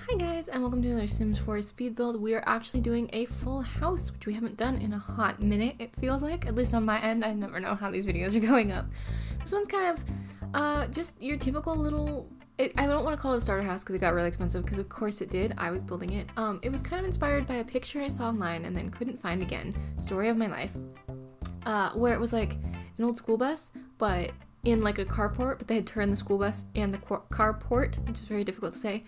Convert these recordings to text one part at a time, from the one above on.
Hi guys, and welcome to another Sims 4 speed build. We are actually doing a full house, which we haven't done in a hot minute, it feels like. At least on my end, I never know how these videos are going up. This one's kind of just your typical little... I don't want to call it a starter house because it got really expensive, because of course it did. I was building it. It was kind of inspired by a picture I saw online and then couldn't find again. Story of my life. Where it was like an old school bus, but in like a carport, but they had turned the school bus and the carport, which is very difficult to say,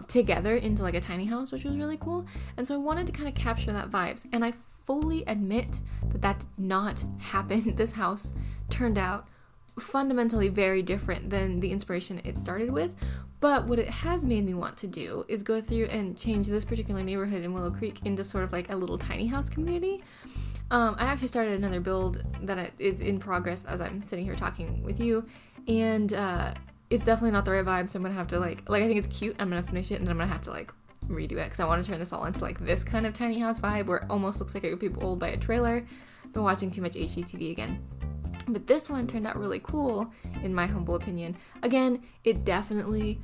together into like a tiny house, which was really cool. And so I wanted to kind of capture that vibes, and I fully admit that that did not happen. This house turned out fundamentally very different than the inspiration it started with, but what it has made me want to do is go through and change this particular neighborhood in Willow Creek into sort of like a little tiny house community. I actually started another build that is in progress as I'm sitting here talking with you, and it's definitely not the right vibe, so I'm gonna have to like I think it's cute, I'm gonna finish it, and then I'm gonna have to like redo it, because I want to turn this all into like this kind of tiny house vibe where it almost looks like it would be pulled by a trailer. Been watching too much HGTV again. But this one turned out really cool, in my humble opinion. Again, it definitely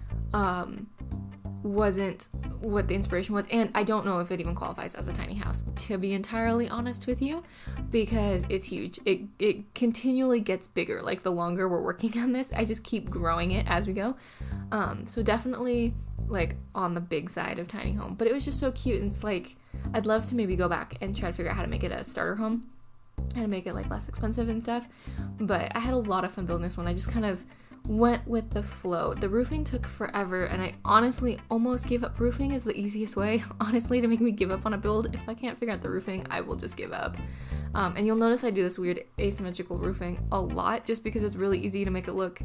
wasn't what the inspiration was, and I don't know if it even qualifies as a tiny house, to be entirely honest with you, because it's huge. It continually gets bigger, like the longer we're working on this. I just keep growing it as we go. So definitely like on the big side of tiny home, but it was just so cute, and it's like I'd love to maybe go back and try to figure out how to make it a starter home, how to make it like less expensive and stuff. But I had a lot of fun building this one. I just kind of went with the flow. The roofing took forever, and I honestly almost gave up. Roofing is the easiest way, honestly, to make me give up on a build. If I can't figure out the roofing, I will just give up. And you'll notice I do this weird asymmetrical roofing a lot, just because it's really easy to make it look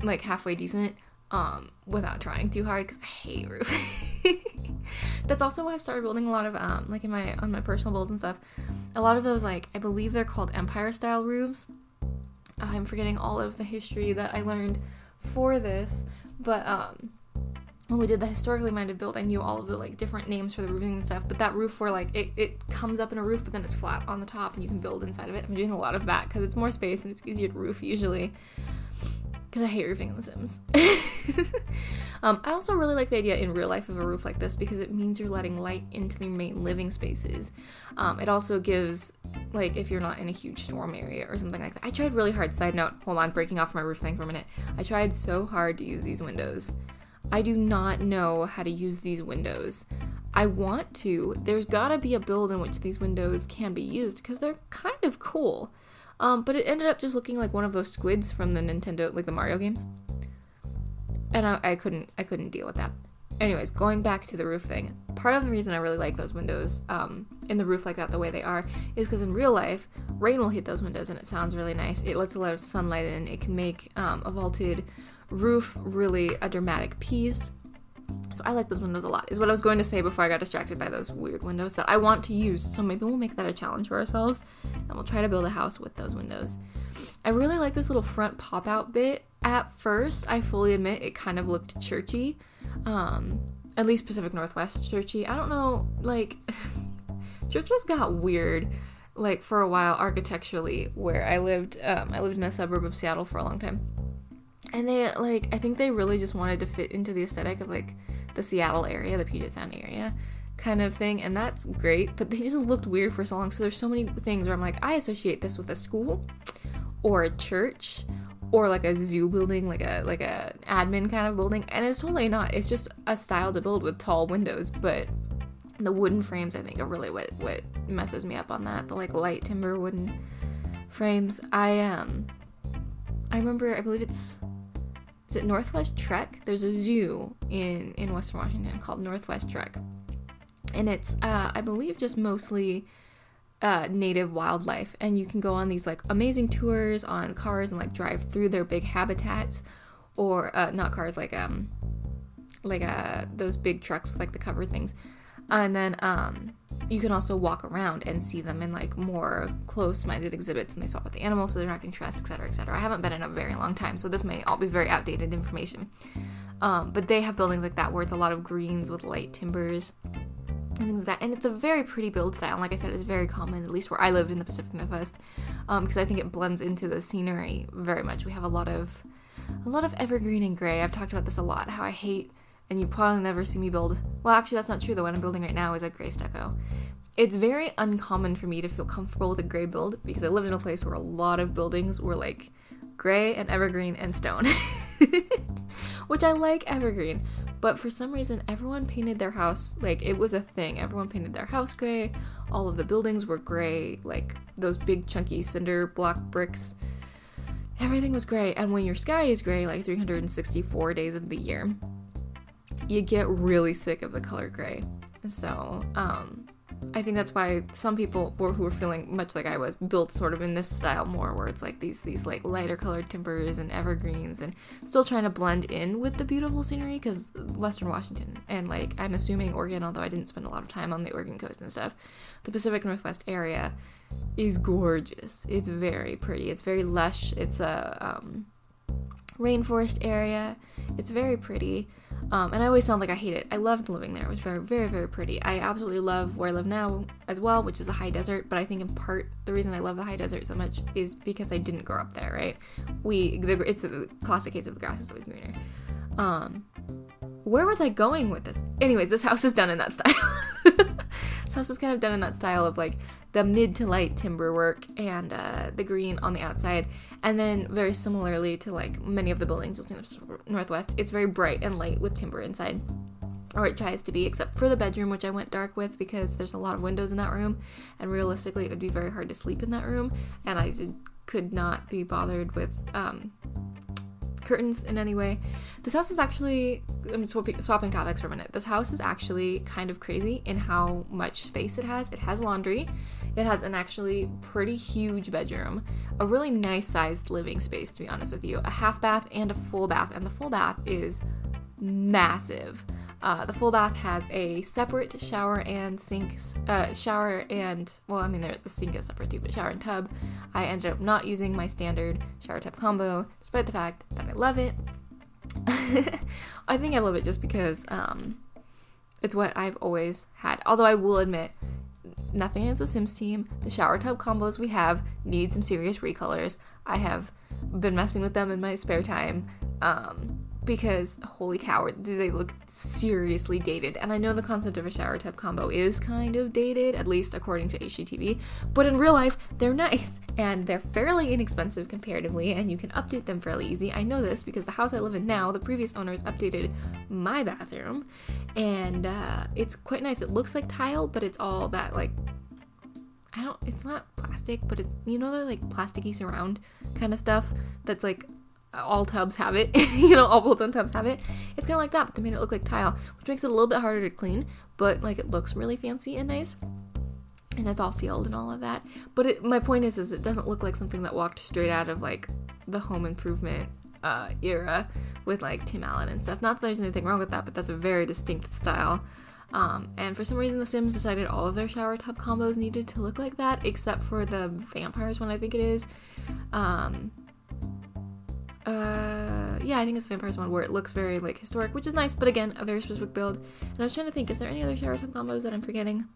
like halfway decent without trying too hard, because I hate roofing. That's also why I've started building a lot of like on my personal builds and stuff, a lot of those, like, I believe they're called Empire style roofs. I'm forgetting all of the history that I learned for this, but when we did the historically minded build, I knew all of the like different names for the roofing and stuff. But that roof where like it comes up in a roof, but then it's flat on the top and you can build inside of it, I'm doing a lot of that because it's more space and it's easier to roof usually, because I hate roofing in The Sims. I also really like the idea in real life of a roof like this, because it means you're letting light into the main living spaces. It also gives, like, if you're not in a huge storm area or something like that. I tried really hard, side note, hold on, breaking off my roof thing for a minute. I tried so hard to use these windows. I do not know how to use these windows. I want to. There's gotta be a build in which these windows can be used, because they're kind of cool. But it ended up just looking like one of those squids from the Nintendo, like the Mario games. And I couldn't deal with that. Anyways, going back to the roof thing, part of the reason I really like those windows in the roof like that, the way they are, is because in real life, rain will hit those windows and it sounds really nice. It lets a lot of sunlight in. It can make a vaulted roof really a dramatic piece. So I like those windows a lot, is what I was going to say before I got distracted by those weird windows that I want to use. So maybe we'll make that a challenge for ourselves, and we'll try to build a house with those windows. I really like this little front pop-out bit. At first, I fully admit, it kind of looked churchy. At least Pacific Northwest churchy. I don't know, like, churches got weird, like, for a while architecturally, where I lived in a suburb of Seattle for a long time. And they, like, I think they really just wanted to fit into the aesthetic of, like, the Seattle area, the Puget Sound area kind of thing, and that's great, but they just looked weird for so long. So there's so many things where I'm like, I associate this with a school, or a church, or like a zoo building, like a admin kind of building, and it's totally not. It's just a style to build with tall windows, but the wooden frames, I think, are really what messes me up on that. The, like, light timber wooden frames. I remember, I believe is it Northwest Trek? There's a zoo in Western Washington called Northwest Trek, and it's I believe just mostly native wildlife, and you can go on these like amazing tours on cars and like drive through their big habitats, or not cars, like those big trucks with like the covered things, and then you can also walk around and see them in like more close-minded exhibits, and they swap with the animals so they're not getting stressed, etc., etc. I haven't been in a very long time, so this may all be very outdated information, but they have buildings like that where it's a lot of greens with light timbers and things like that, and it's a very pretty build style, and like I said, it's very common, at least where I lived in the Pacific Northwest, because I think it blends into the scenery very much. We have a lot of evergreen and gray. I've talked about this a lot, how I hate and you probably never see me build, well, actually that's not true, the one I'm building right now is a gray stucco. It's very uncommon for me to feel comfortable with a gray build because I lived in a place where a lot of buildings were like gray and evergreen and stone, which I like evergreen, but for some reason everyone painted their house, like it was a thing, everyone painted their house gray, all of the buildings were gray, like those big chunky cinder block bricks, everything was gray, and when your sky is gray like 364 days of the year, you get really sick of the color gray. So I think that's why some people who were feeling much like I was built sort of in this style more, where it's like these like lighter colored timbers and evergreens and still trying to blend in with the beautiful scenery, because Western Washington and like I'm assuming Oregon, although I didn't spend a lot of time on the Oregon coast and stuff, the Pacific Northwest area is gorgeous. It's very pretty. It's very lush. It's a rainforest area. It's very pretty. And I always sound like I hate it. I loved living there. It was very, very, very pretty. I absolutely love where I live now as well, which is the high desert. But I think in part the reason I love the high desert so much is because I didn't grow up there, right? It's a classic case of the grass is always greener. Where was I going with this? Anyways, this house is done in that style. This house is kind of done in that style of like the mid to light timber work and the green on the outside. And then very similarly to like many of the buildings you'll see in the Northwest, it's very bright and light with timber inside. Or it tries to be, except for the bedroom, which I went dark with because there's a lot of windows in that room. And realistically, it would be very hard to sleep in that room. And I could not be bothered with curtains in any way. This house is actually, I'm swapping topics for a minute. This house is actually kind of crazy in how much space it has. It has laundry. It has an actually pretty huge bedroom, a really nice sized living space, to be honest with you, a half bath and a full bath, and the full bath is massive. The full bath has a separate shower and sink, the sink is separate too, but shower and tub. I ended up not using my standard shower tub combo, despite the fact that I love it. I think I love it just because it's what I've always had. Although I will admit, nothing against the Sims team, the shower tub combos we have need some serious recolors. I have been messing with them in my spare time. Because holy cow, do they look seriously dated. And I know the concept of a shower tub combo is kind of dated, at least according to HGTV, but in real life, they're nice, and they're fairly inexpensive comparatively, and you can update them fairly easy. I know this because the house I live in now, the previous owners updated my bathroom, and it's quite nice. It looks like tile, but it's all that, like, it's not plastic, but it's, you know, the, like, plasticky surround kind of stuff that's, like, all tubs have it, you know, all bolt-on tubs have it. It's kind of like that, but they made it look like tile, which makes it a little bit harder to clean, but like it looks really fancy and nice, and it's all sealed and all of that. But my point is it doesn't look like something that walked straight out of like the home improvement era with like Tim Allen and stuff. Not that there's anything wrong with that, but that's a very distinct style. And for some reason the Sims decided all of their shower tub combos needed to look like that, except for the vampires one, I think it is. Yeah, I think it's the Vampires one where it looks very, like, historic, which is nice, but again, a very specific build. And I was trying to think, is there any other shower tub combos that I'm forgetting?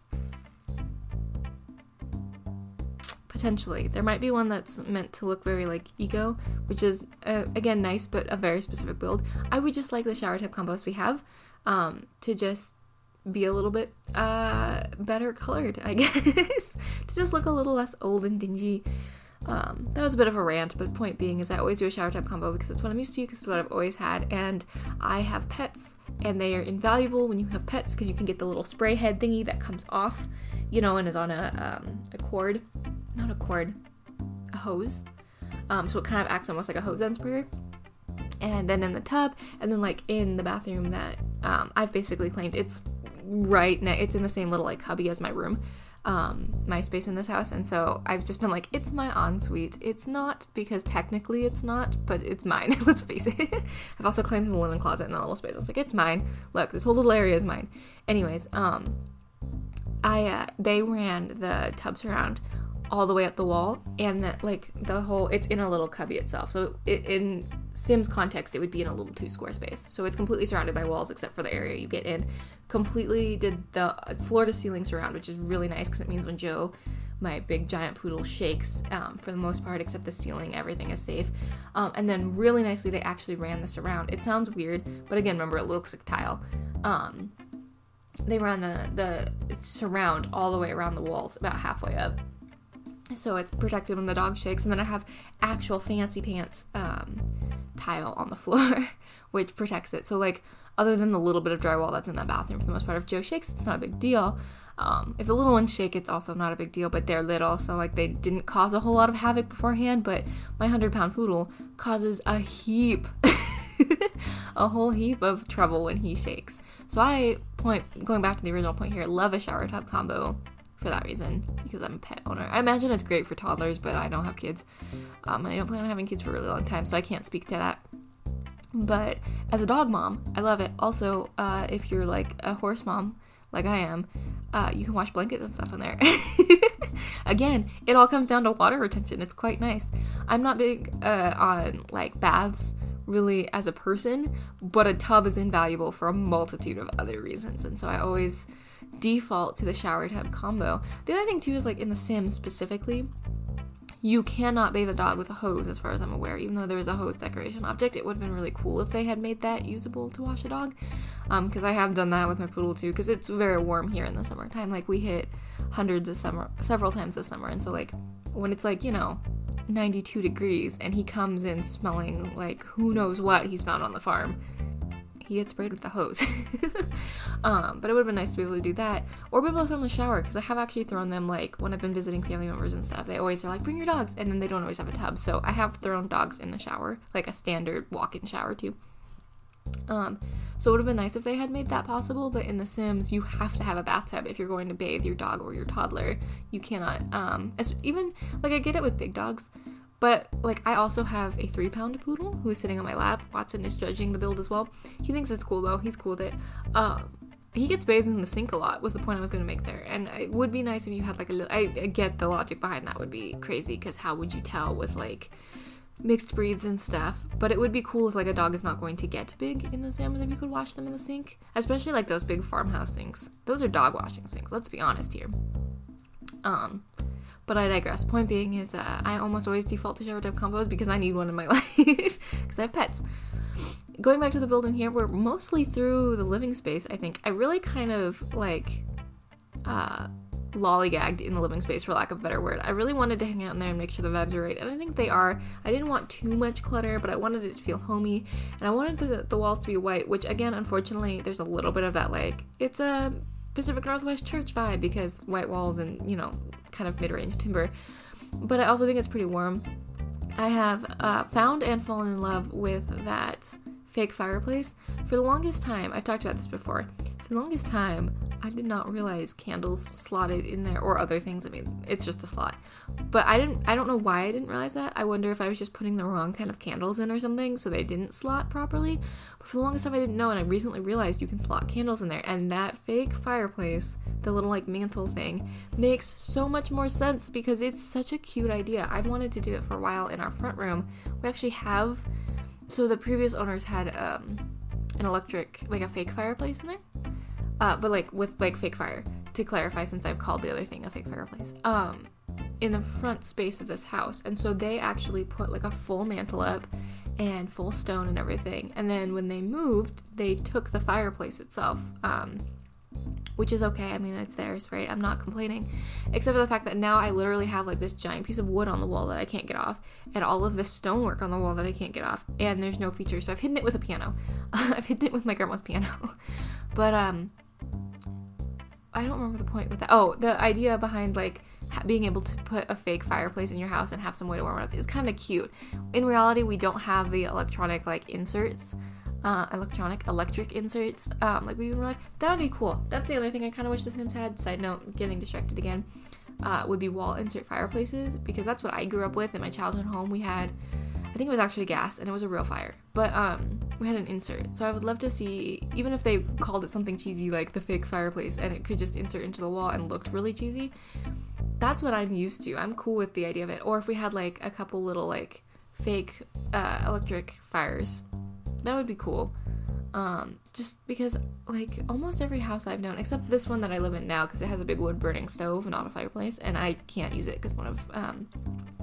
Potentially. There might be one that's meant to look very, like, eco, which is, again, nice, but a very specific build. I would just like the shower tub combos we have, to just be a little bit, better colored, I guess. To just look a little less old and dingy. That was a bit of a rant, but point being is I always do a shower tub combo because it's what I'm used to, because it's what I've always had, and I have pets, and they are invaluable when you have pets because you can get the little spray head thingy that comes off, you know, and is on a cord, not a cord, a hose, so it kind of acts almost like a hose end sprayer, and then in the tub, and then like in the bathroom that I've basically claimed it's it's in the same little like cubby as my room. My space in this house, and so I've just been like, it's my ensuite. It's not, because technically it's not, but it's mine. Let's face it. I've also claimed the linen closet in that little space. I was like, it's mine. Look, this whole little area is mine. Anyways, they ran the tubs around all the way up the wall, and that like the whole, it's in a little cubby itself. So in Sims context, it would be in a little 2-square space. So it's completely surrounded by walls except for the area you get in. Completely did the floor to ceiling surround, which is really nice because it means when Joe, my big giant poodle shakes for the most part, except the ceiling, everything is safe. And then really nicely, they actually ran this around. It sounds weird, but again, remember, it looks like tile. They ran the surround all the way around the walls, about halfway up. So it's protected when the dog shakes. And then I have actual fancy pants tile on the floor, which protects it. So like, other than the little bit of drywall that's in that bathroom, for the most part, if Joe shakes, it's not a big deal. If the little ones shake, it's also not a big deal, but they're little, so like they didn't cause a whole lot of havoc beforehand. But my 100-pound poodle causes a heap, a whole heap of trouble when he shakes. So going back to the original point here, love a shower tub combo for that reason, because I'm a pet owner. I imagine it's great for toddlers, but I don't have kids. And I don't plan on having kids for a really long time, so I can't speak to that. But as a dog mom, I love it. Also, if you're like a horse mom, like I am, you can wash blankets and stuff in there. Again, it all comes down to water retention. It's quite nice. I'm not big on like baths really as a person, but a tub is invaluable for a multitude of other reasons. And so I always default to the shower tub combo. The other thing too is like in The Sims specifically, you cannot bathe a dog with a hose, as far as I'm aware. Even though there is a hose decoration object, it would have been really cool if they had made that usable to wash a dog. Because I have done that with my poodle too, because it's very warm here in the summertime. Like, we hit hundreds of several times this summer. And so, like, when it's like, 92 degrees and he comes in smelling like who knows what he's found on the farm, he gets sprayed with the hose. But it would have been nice to be able to do that, or be able to throw them in the shower, because I have actually thrown them, like, when I've been visiting family members and stuff, they always are like, bring your dogs, and then they don't always have a tub, so I have thrown dogs in the shower, like a standard walk-in shower too. So it would have been nice if they had made that possible, but in The Sims, you have to have a bathtub if you're going to bathe your dog or your toddler. You cannot, even, like, I get it with big dogs, but, like, I also have a 3-pound poodle who is sitting on my lap. Watson is judging the build as well. He thinks it's cool, though. He's cool with it. He gets bathed in the sink a lot, was the point I was going to make there. And it would be nice if you had, like, a little... I get the logic behind that would be crazy, because how would you tell with, like, mixed breeds and stuff? But it would be cool if, like, a dog is not going to get big in the Sims, if you could wash them in the sink. Especially, like, those big farmhouse sinks. Those are dog washing sinks. Let's be honest here. But I digress. Point being is, I almost always default to shower tub combos because I need one in my life, because I have pets. Going back to the building here, we're mostly through the living space, I think. I really kind of, like, lollygagged in the living space, for lack of a better word. I really wanted to hang out in there and make sure the vibes are right, and I think they are. I didn't want too much clutter, but I wanted it to feel homey, and I wanted the walls to be white, which, again, unfortunately, there's a little bit of that, like, it's a Pacific Northwest church vibe, because white walls and, kind of mid-range timber. But I also think it's pretty warm. I have found and fallen in love with that fake fireplace. For the longest time, I've talked about this before, for the longest time, I did not realize candles slotted in there, or other things. I mean, it's just a slot. But I don't know why I didn't realize that. I wonder if I was just putting the wrong kind of candles in or something, so they didn't slot properly. But for the longest time I didn't know, and I recently realized you can slot candles in there. And that fake fireplace, the little, like, mantle thing, makes so much more sense, because it's such a cute idea. I've wanted to do it for a while in our front room. We actually have, so the previous owners had an electric, like, a fake fireplace in there. But, like, with, like, fake fire, to clarify, since I've called the other thing a fake fireplace, in the front space of this house. And so they actually put, like, a full mantle up and full stone and everything. And then when they moved, they took the fireplace itself, which is okay. I mean, it's theirs, right? I'm not complaining, except for the fact that now I literally have, like, this giant piece of wood on the wall that I can't get off, and all of this stonework on the wall that I can't get off, and there's no feature. So I've hidden it with a piano. I've hidden it with my grandma's piano. But, I don't remember the point with that. Oh, the idea behind, like, being able to put a fake fireplace in your house and have some way to warm it up is kind of cute. In reality, we don't have the electronic, like, inserts, electric inserts, like we do in real life. That would be cool. That's the other thing I kind of wish The Sims had. Side note, getting distracted again, would be wall insert fireplaces, because that's what I grew up with in my childhood home. We had, I think it was actually gas, and it was a real fire, but we had an insert. So I would love to see, even if they called it something cheesy like the fake fireplace, and it could just insert into the wall and looked really cheesy. That's what I'm used to. I'm cool with the idea of it. Or if we had, like, a couple little, like, fake electric fires, that would be cool. Just because, like, almost every house I've known, except this one that I live in now, because it has a big wood burning stove, not a fireplace, and I can't use it because one of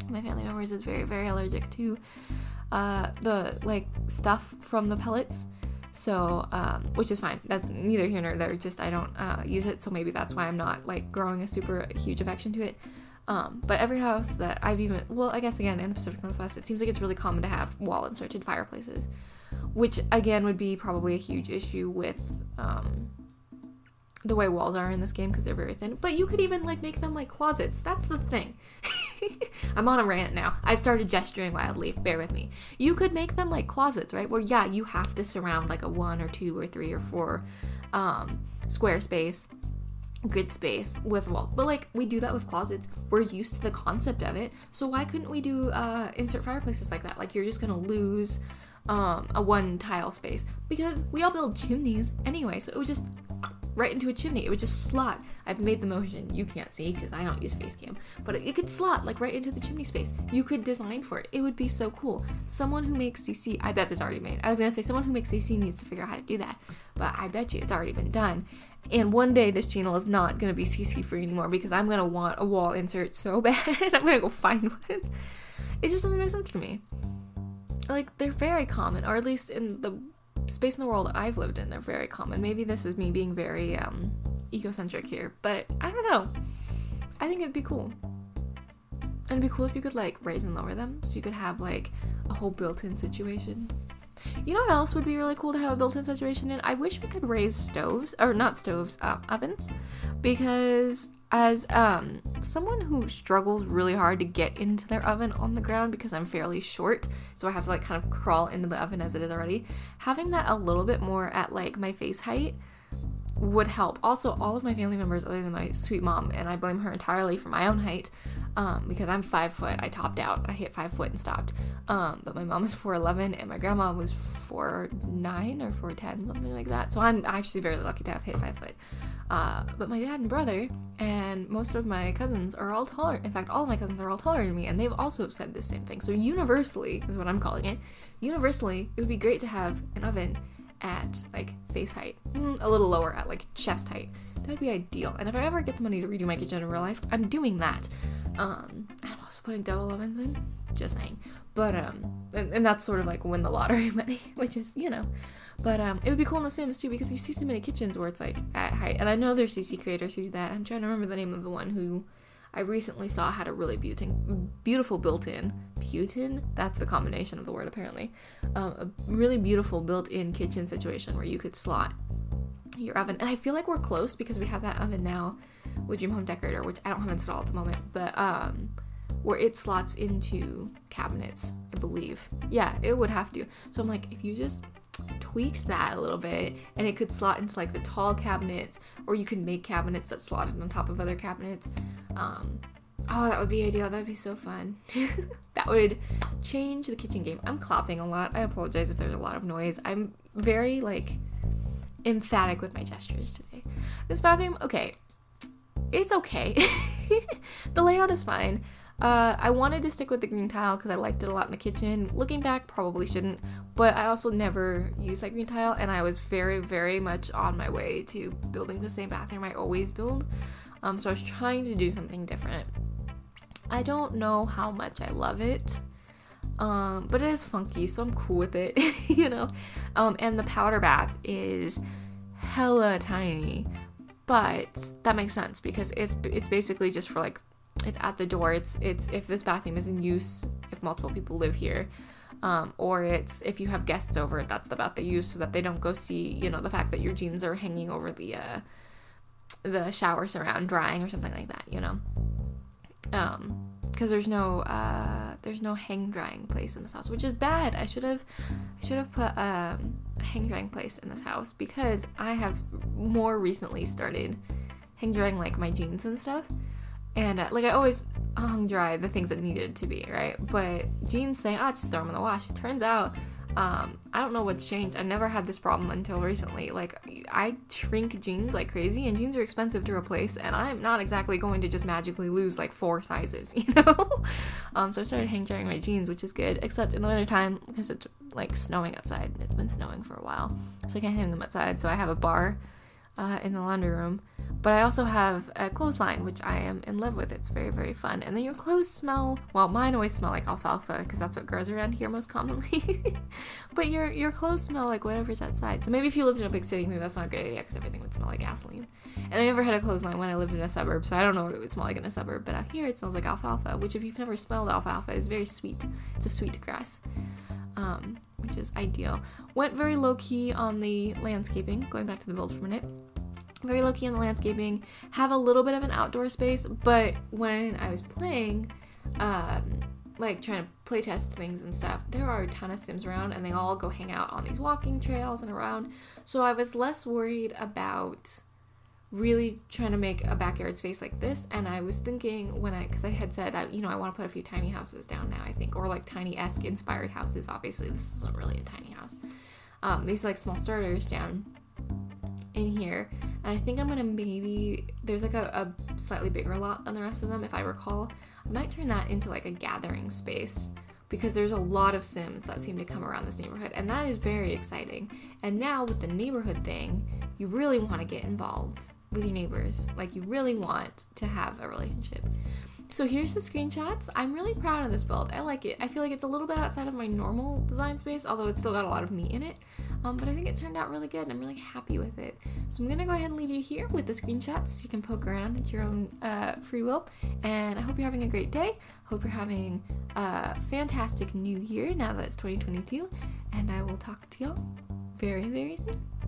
my family members is very, very allergic to the, like, stuff from the pellets. So, which is fine. That's neither here nor there. Just I don't use it, so maybe that's why I'm not, like, growing a super huge affection to it. But every house that I've even, well, I guess again in the Pacific Northwest, it seems like it's really common to have wall inserted fireplaces, which again would be probably a huge issue with the way walls are in this game because they're very thin. But you could even, like, make them like closets. That's the thing. I'm on a rant now. I started gesturing wildly. Bear with me. You could make them like closets, right? Where, yeah, you have to surround like a 1 or 2 or 3 or 4 square space, grid space with a wall. But, like, we do that with closets. We're used to the concept of it. So why couldn't we do insert fireplaces like that? Like, you're just gonna lose a 1 tile space because we all build chimneys anyway. So it would just right into a chimney. It would just slot. I've made the motion. You can't see because I don't use face cam, but it could slot like right into the chimney space. You could design for it. It would be so cool. Someone who makes CC, I bet it's already made. I was gonna say someone who makes CC needs to figure out how to do that, but I bet you it's already been done. And one day this channel is not gonna be CC free anymore because I'm gonna want a wall insert so bad. I'm gonna go find one. It just doesn't make sense to me. Like, they're very common, or at least in the space in the world I've lived in, they're very common. Maybe this is me being very egocentric here, but I don't know. I think it'd be cool. And it'd be cool if you could, like, raise and lower them, so you could have, like, a whole built-in situation. You know what else would be really cool to have a built-in situation in? I wish we could raise stoves, or not stoves, ovens, because as someone who struggles really hard to get into their oven on the ground because I'm fairly short, so I have to, like, kind of crawl into the oven as it is already, having that a little bit more at, like, my face height would help. Also, all of my family members other than my sweet mom, and I blame her entirely for my own height, because I'm 5 foot. I topped out. I hit 5 foot and stopped. But my mom was 4'11", and my grandma was 4'9" or 4'10", something like that. So I'm actually very lucky to have hit 5 foot. But my dad and brother and most of my cousins are all taller. In fact, all of my cousins are all taller than me, and they've also said the same thing. So universally, is what I'm calling it, universally, it would be great to have an oven at, like, face height. A little lower at, like, chest height. That would be ideal. And if I ever get the money to redo my kitchen in real life, I'm doing that. I'm also putting double ovens in. Just saying. But, and that's sort of like win the lottery money, which is, you know. But, it would be cool in The Sims, too, because you see so many kitchens where it's, like, at height. And I know there's CC creators who do that. I'm trying to remember the name of the one who I recently saw had a really beautiful built-in, that's the combination of the word, apparently. A really beautiful built-in kitchen situation where you could slot your oven. And I feel like we're close because we have that oven now with Dream Home Decorator, which I don't have installed at the moment, but, where it slots into cabinets, I believe. Yeah, it would have to. So I'm like, if you just tweaked that a little bit and it could slot into, like, the tall cabinets, or you could make cabinets that slotted on top of other cabinets. Oh, that would be ideal. That would be so fun. That would change the kitchen game. I'm clapping a lot. I apologize if there's a lot of noise. I'm very, like, emphatic with my gestures today. This bathroom, okay. It's okay. The layout is fine. I wanted to stick with the green tile because I liked it a lot in the kitchen. Looking back, probably shouldn't, but I also never used that green tile, and I was very, very much on my way to building the same bathroom I always build. So I was trying to do something different. I don't know how much I love it, but it is funky, so I'm cool with it, you know? And the powder bath is hella tiny, but that makes sense because it's basically just for, like, it's at the door. It's if this bathroom is in use, if multiple people live here, or it's if you have guests over, that's the bath they use so that they don't go see, you know, the fact that your jeans are hanging over the shower surround drying or something like that, you know. Because there's no hang drying place in this house, which is bad. I should have put a hang drying place in this house because I have more recently started hang drying, like, my jeans and stuff. And, like, I always hung dry the things that needed to be, right? But jeans saying, just throw them in the wash. It turns out, I don't know what's changed. I never had this problem until recently. Like, I shrink jeans like crazy, and jeans are expensive to replace, and I'm not exactly going to just magically lose, like, 4 sizes, you know? So I started hang drying my jeans, which is good, except in the wintertime, because it's like snowing outside. It's been snowing for a while, so I can't hang them outside. So I have a bar in the laundry room, but I also have a clothesline, which I am in love with. It's very, very fun. And then your clothes smell, well, mine always smell like alfalfa because that's what grows around here most commonly. But your clothes smell like whatever's outside. So maybe if you lived in a big city, maybe that's not a good idea because everything would smell like gasoline. And I never had a clothesline when I lived in a suburb, so I don't know what it would smell like in a suburb. But out here it smells like alfalfa, which if you've never smelled alfalfa, is very sweet. It's a sweet grass. Which is ideal. Went very low-key on the landscaping, going back to the build for a minute. Very low-key on the landscaping, have a little bit of an outdoor space, but when I was playing, like trying to play test things and stuff, there are a ton of Sims around and they all go hang out on these walking trails and around, so I was less worried about really trying to make a backyard space like this. And I was thinking because I had said, I want to put a few tiny houses down now, I think, or like tiny-esque inspired houses. Obviously this isn't really a tiny house. These like small starters down in here, and I think I'm gonna there's like a slightly bigger lot than the rest of them, if I recall. I might turn that into like a gathering space because there's a lot of Sims that seem to come around this neighborhood, and that is very exciting. And now with the neighborhood thing, you really want to get involved with your neighbors. Like, you really want to have a relationship. So here's the screenshots. I'm really proud of this build. I like it. I feel like it's a little bit outside of my normal design space, although it's still got a lot of me in it. But I think it turned out really good and I'm really happy with it. So I'm gonna go ahead and leave you here with the screenshots so you can poke around at your own free will. And I hope you're having a great day. Hope you're having a fantastic new year now that it's 2022. And I will talk to y'all very, very soon.